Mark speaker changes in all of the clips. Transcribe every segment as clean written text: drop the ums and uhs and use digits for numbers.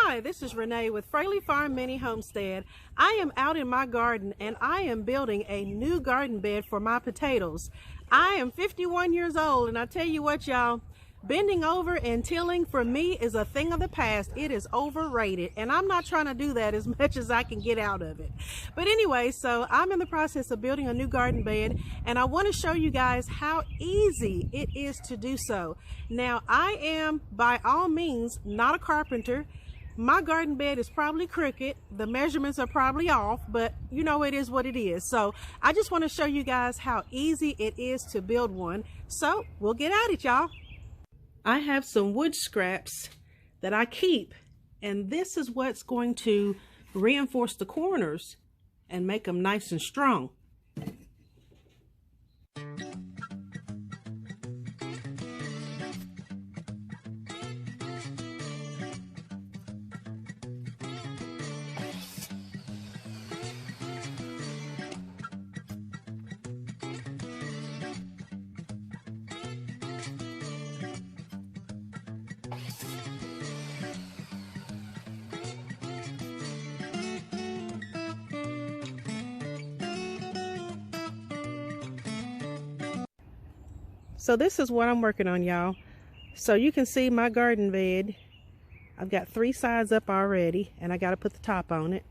Speaker 1: Hi, this is Renee with Fraley Farm Mini Homestead. I am out in my garden and I am building a new garden bed for my potatoes. I am 51 years old and I tell you what, y'all, bending over and tilling for me is a thing of the past. It is overrated and I'm not trying to do that as much as I can get out of it. But anyway, so I'm in the process of building a new garden bed and I want to show you guys how easy it is to do so. Now, I am by all means not a carpenter. My garden bed is probably crooked. The measurements are probably off, but you know, it is what it is. So I just want to show you guys how easy it is to build one. So we'll get at it, y'all. I have some wood scraps that I keep, and this is what's going to reinforce the corners and make them nice and strong. So this is what I'm working on, y'all. So you can see my garden bed. I've got 3 sides up already and I got to put the top on it.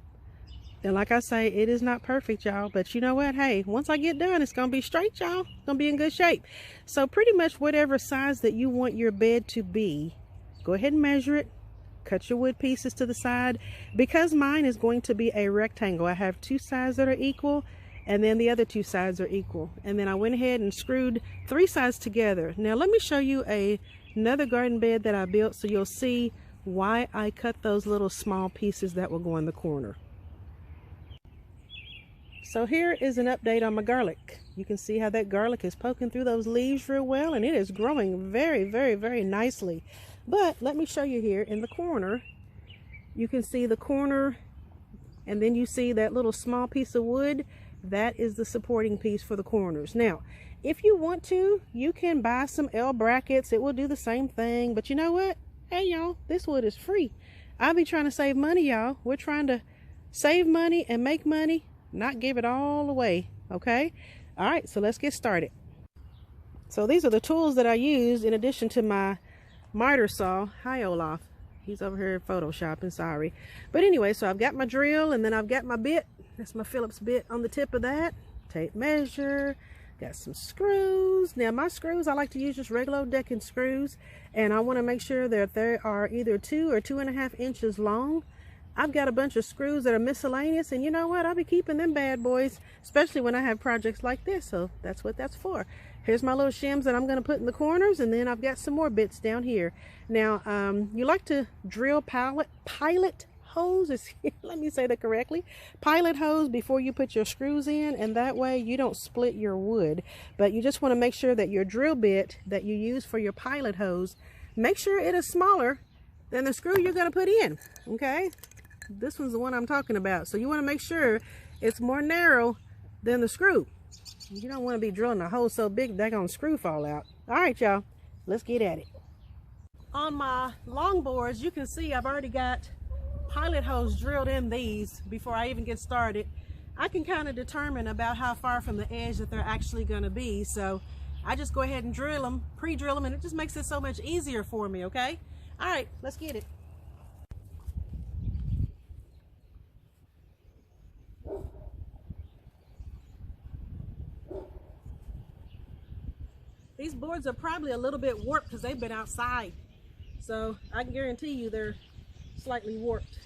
Speaker 1: And like I say, it is not perfect, y'all, but you know what? Hey, once I get done, it's going to be straight, y'all. It's going to be in good shape. So pretty much whatever size that you want your bed to be, go ahead and measure it. Cut your wood pieces to the side. Because mine is going to be a rectangle, I have 2 sides that are equal and then the other 2 sides are equal. And then I went ahead and screwed 3 sides together. Now let me show you another garden bed that I built so you'll see why I cut those little small pieces that will go in the corner. So here is an update on my garlic. You can see how that garlic is poking through those leaves real well, and it is growing very, very, very nicely. But let me show you here in the corner. You can see the corner, and then you see that little small piece of wood. That is the supporting piece for the corners. Now, if you want to, you can buy some L brackets. It will do the same thing. But you know what? Hey, y'all, this wood is free. I'll be trying to save money, y'all. We're trying to save money and make money, not give it all away, okay? All right, so let's get started. So these are the tools that I use in addition to my miter saw. Hi, Olaf. He's over here photoshopping, sorry. But anyway, so I've got my drill and then I've got my bit. That's my Phillips bit on the tip of that. Tape measure. Got some screws. Now my screws, I like to use just regular old decking screws. And I want to make sure that they are either 2 or 2.5 inches long. I've got a bunch of screws that are miscellaneous. And you know what? I'll be keeping them bad boys. Especially when I have projects like this. So that's what that's for. Here's my little shims that I'm going to put in the corners. And then I've got some more bits down here. Now, you like to drill pilot hose, let me say that correctly, pilot hose before you put your screws in, and that way you don't split your wood. But you just want to make sure that your drill bit that you use for your pilot hose, make sure it is smaller than the screw you're going to put in. Okay, this one's the one I'm talking about. So you want to make sure it's more narrow than the screw. You don't want to be drilling a hole so big that gonna screw fall out. All right, y'all, let's get at it. On my long boards, you can see I've already got pilot hose drilled in these before I even get started. I can kind of determine about how far from the edge that they're actually going to be, so I just go ahead and drill them, pre-drill them, and it just makes it so much easier for me, okay? All right, let's get it. These boards are probably a little bit warped because they've been outside, so I can guarantee you they're slightly warped.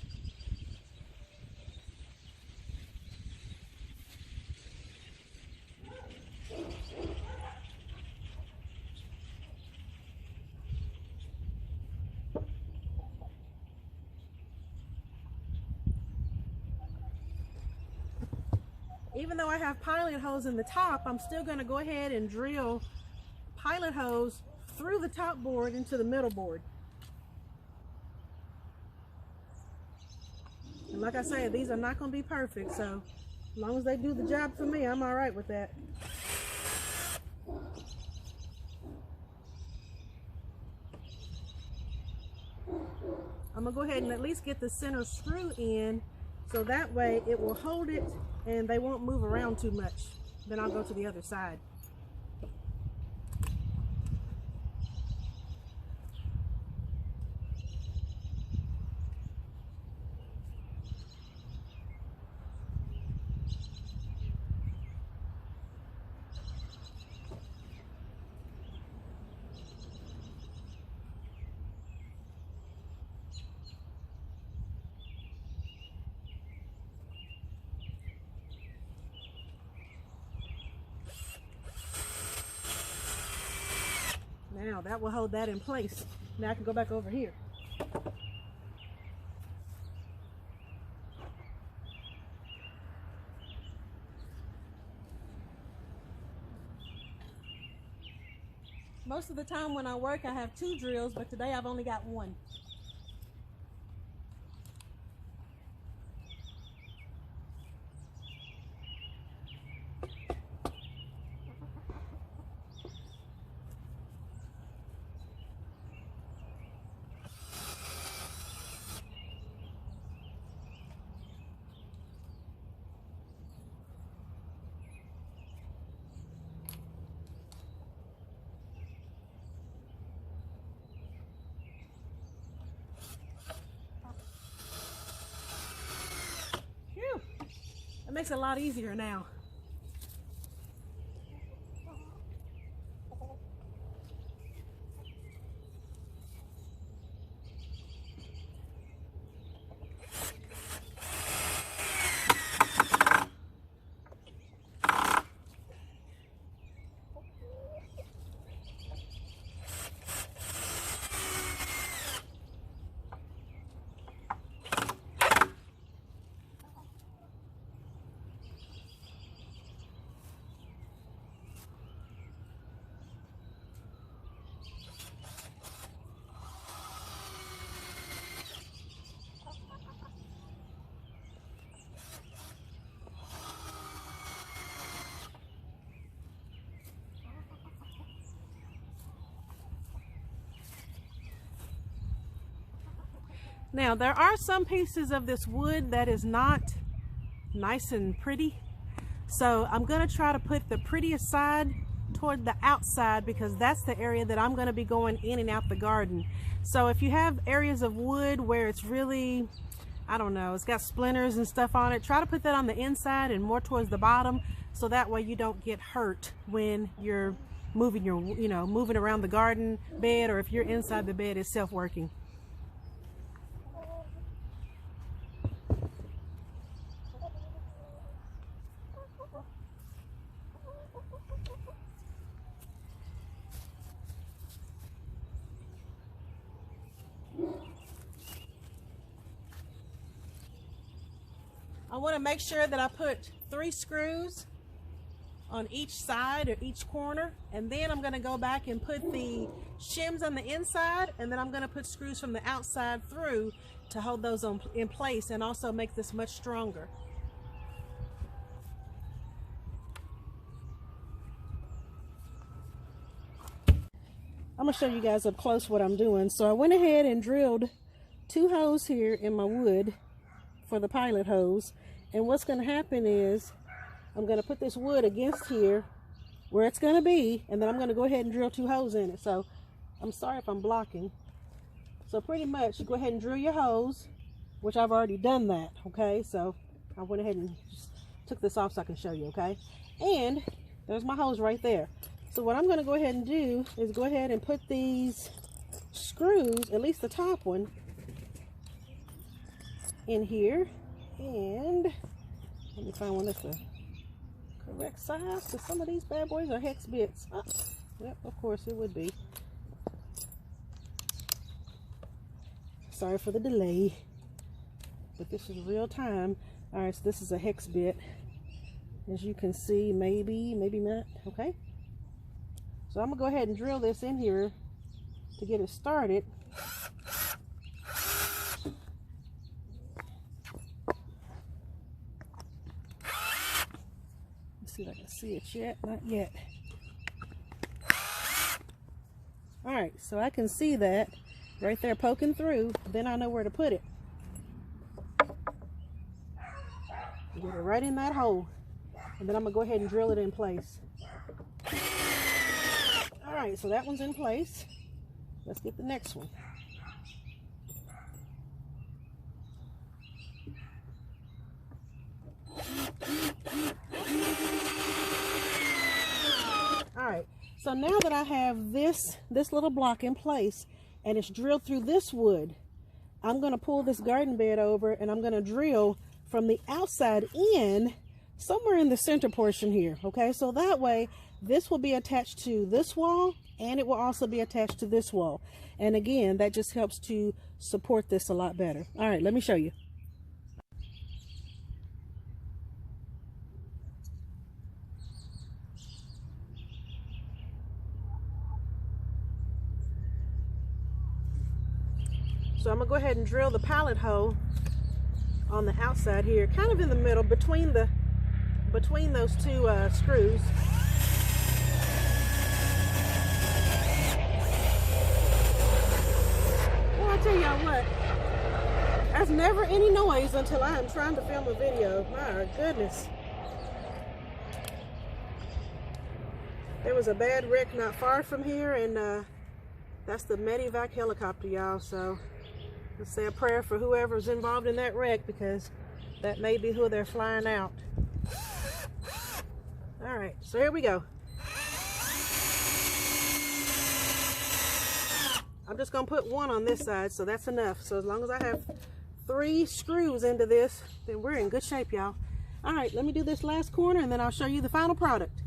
Speaker 1: Even though I have pilot hose in the top, I'm still going to go ahead and drill pilot hose through the top board into the middle board. And like I said, these are not going to be perfect, so as long as they do the job for me, I'm all right with that. I'm gonna go ahead and at least get the center screw in, so that way it will hold it and they won't move around too much. Then I'll go to the other side. Now that will hold that in place. Now I can go back over here. Most of the time when I work, I have 2 drills, but today I've only got 1. It makes it a lot easier now. Now there are some pieces of this wood that is not nice and pretty, so I'm going to try to put the prettiest side toward the outside, because that's the area that I'm going to be going in and out the garden. So if you have areas of wood where it's really, I don't know, it's got splinters and stuff on it, try to put that on the inside and more towards the bottom, so that way you don't get hurt when you're moving your, moving around the garden bed, or if you're inside the bed itself working. I want to make sure that I put 3 screws on each side or each corner, and then I'm going to go back and put the shims on the inside, and then I'm going to put screws from the outside through to hold those in place and also make this much stronger. I'm going to show you guys up close what I'm doing. So I went ahead and drilled 2 holes here in my wood for the pilot hose, and what's going to happen is I'm going to put this wood against here where it's going to be, and then I'm going to go ahead and drill 2 holes in it. So I'm sorry if I'm blocking. So pretty much you go ahead and drill your holes, which I've already done that, okay? So I went ahead and just took this off so I can show you, okay? And there's my hose right there. So what I'm going to go ahead and do is go ahead and put these screws, at least the top one, in here, and let me find one that's the correct size, because some of these bad boys are hex bits. Oh, yep, of course it would be. Sorry for the delay, but this is real time. All right, so this is a hex bit, as you can see. Maybe not. Okay, so I'm gonna go ahead and drill this in here to get it started. See if I can see it yet. Not yet. All right, so I can see that, right there poking through, then I know where to put it. Get it right in that hole, and then I'm gonna go ahead and drill it in place. All right, so that one's in place. Let's get the next one. All right, so now that I have this little block in place and it's drilled through this wood, I'm going to pull this garden bed over and I'm going to drill from the outside in somewhere in the center portion here. Okay, so that way this will be attached to this wall and it will also be attached to this wall. And again, that just helps to support this a lot better. All right, let me show you. So I'm gonna go ahead and drill the pallet hole on the outside here, kind of in the middle between those two screws. Well, I tell y'all what, there's never any noise until I am trying to film a video. My goodness. There was a bad wreck not far from here, and that's the Medivac helicopter, y'all. So let's say a prayer for whoever's involved in that wreck, because that may be who they're flying out. All right, so here we go. I'm just gonna put one on this side, so that's enough. So as long as I have 3 screws into this, then we're in good shape, y'all. All right, let me do this last corner and then I'll show you the final product.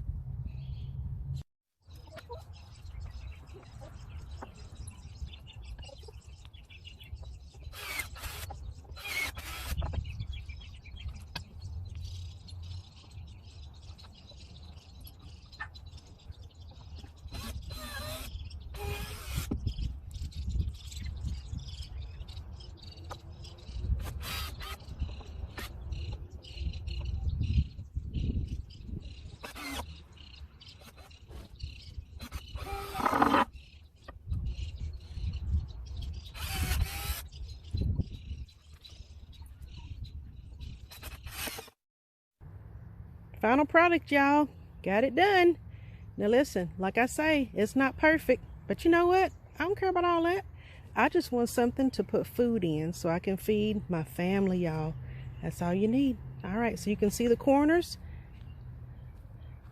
Speaker 1: Final product, y'all. Got it done. Now listen, like I say, it's not perfect, but you know what? I don't care about all that. I just want something to put food in so I can feed my family, y'all. That's all you need. All right, so you can see the corners.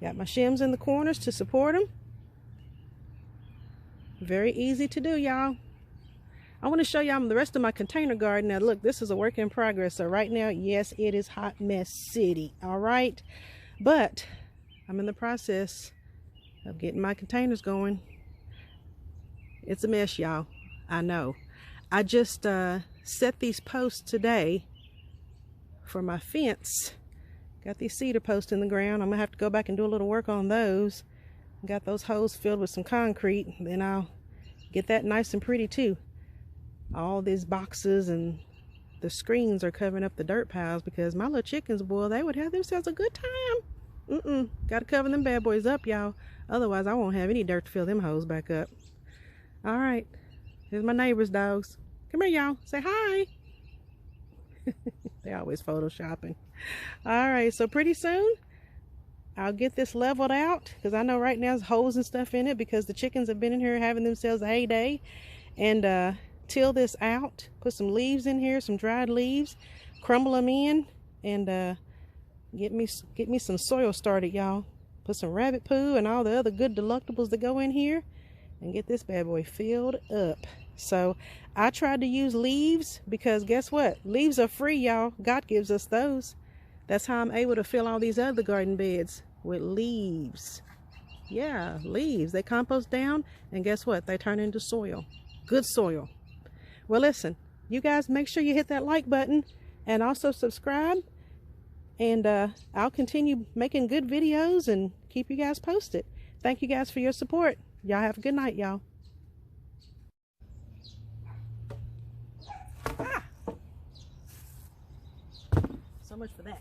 Speaker 1: Got my shims in the corners to support them. Very easy to do, y'all. I want to show y'all the rest of my container garden. Now look, this is a work in progress. So right now, yes, it is hot mess city. All right, but I'm in the process of getting my containers going. It's a mess, y'all. I know. I just set these posts today for my fence. Got these cedar posts in the ground. I'm gonna have to go back and do a little work on those. Got those holes filled with some concrete. Then I'll get that nice and pretty too. All these boxes and the screens are covering up the dirt piles because my little chickens, boy, they would have themselves a good time. Gotta cover them bad boys up, y'all. Otherwise, I won't have any dirt to fill them holes back up. All right, here's my neighbor's dogs. Come here, y'all. Say hi. They always photoshopping. All right, so pretty soon I'll get this leveled out because I know right now there's holes and stuff in it because the chickens have been in here having themselves a heyday. And till this out, put some leaves in here, some dried leaves, crumble them in, and get me some soil started, y'all. Put some rabbit poo and all the other good delectables that go in here and get this bad boy filled up. So I tried to use leaves because guess what? Leaves are free, y'all. God gives us those. That's how I'm able to fill all these other garden beds with leaves. Yeah, leaves. They compost down and guess what? They turn into soil. Good soil. Well, listen, you guys make sure you hit that like button and also subscribe. And I'll continue making good videos and keep you guys posted. Thank you guys for your support. Y'all have a good night, y'all. So much for that.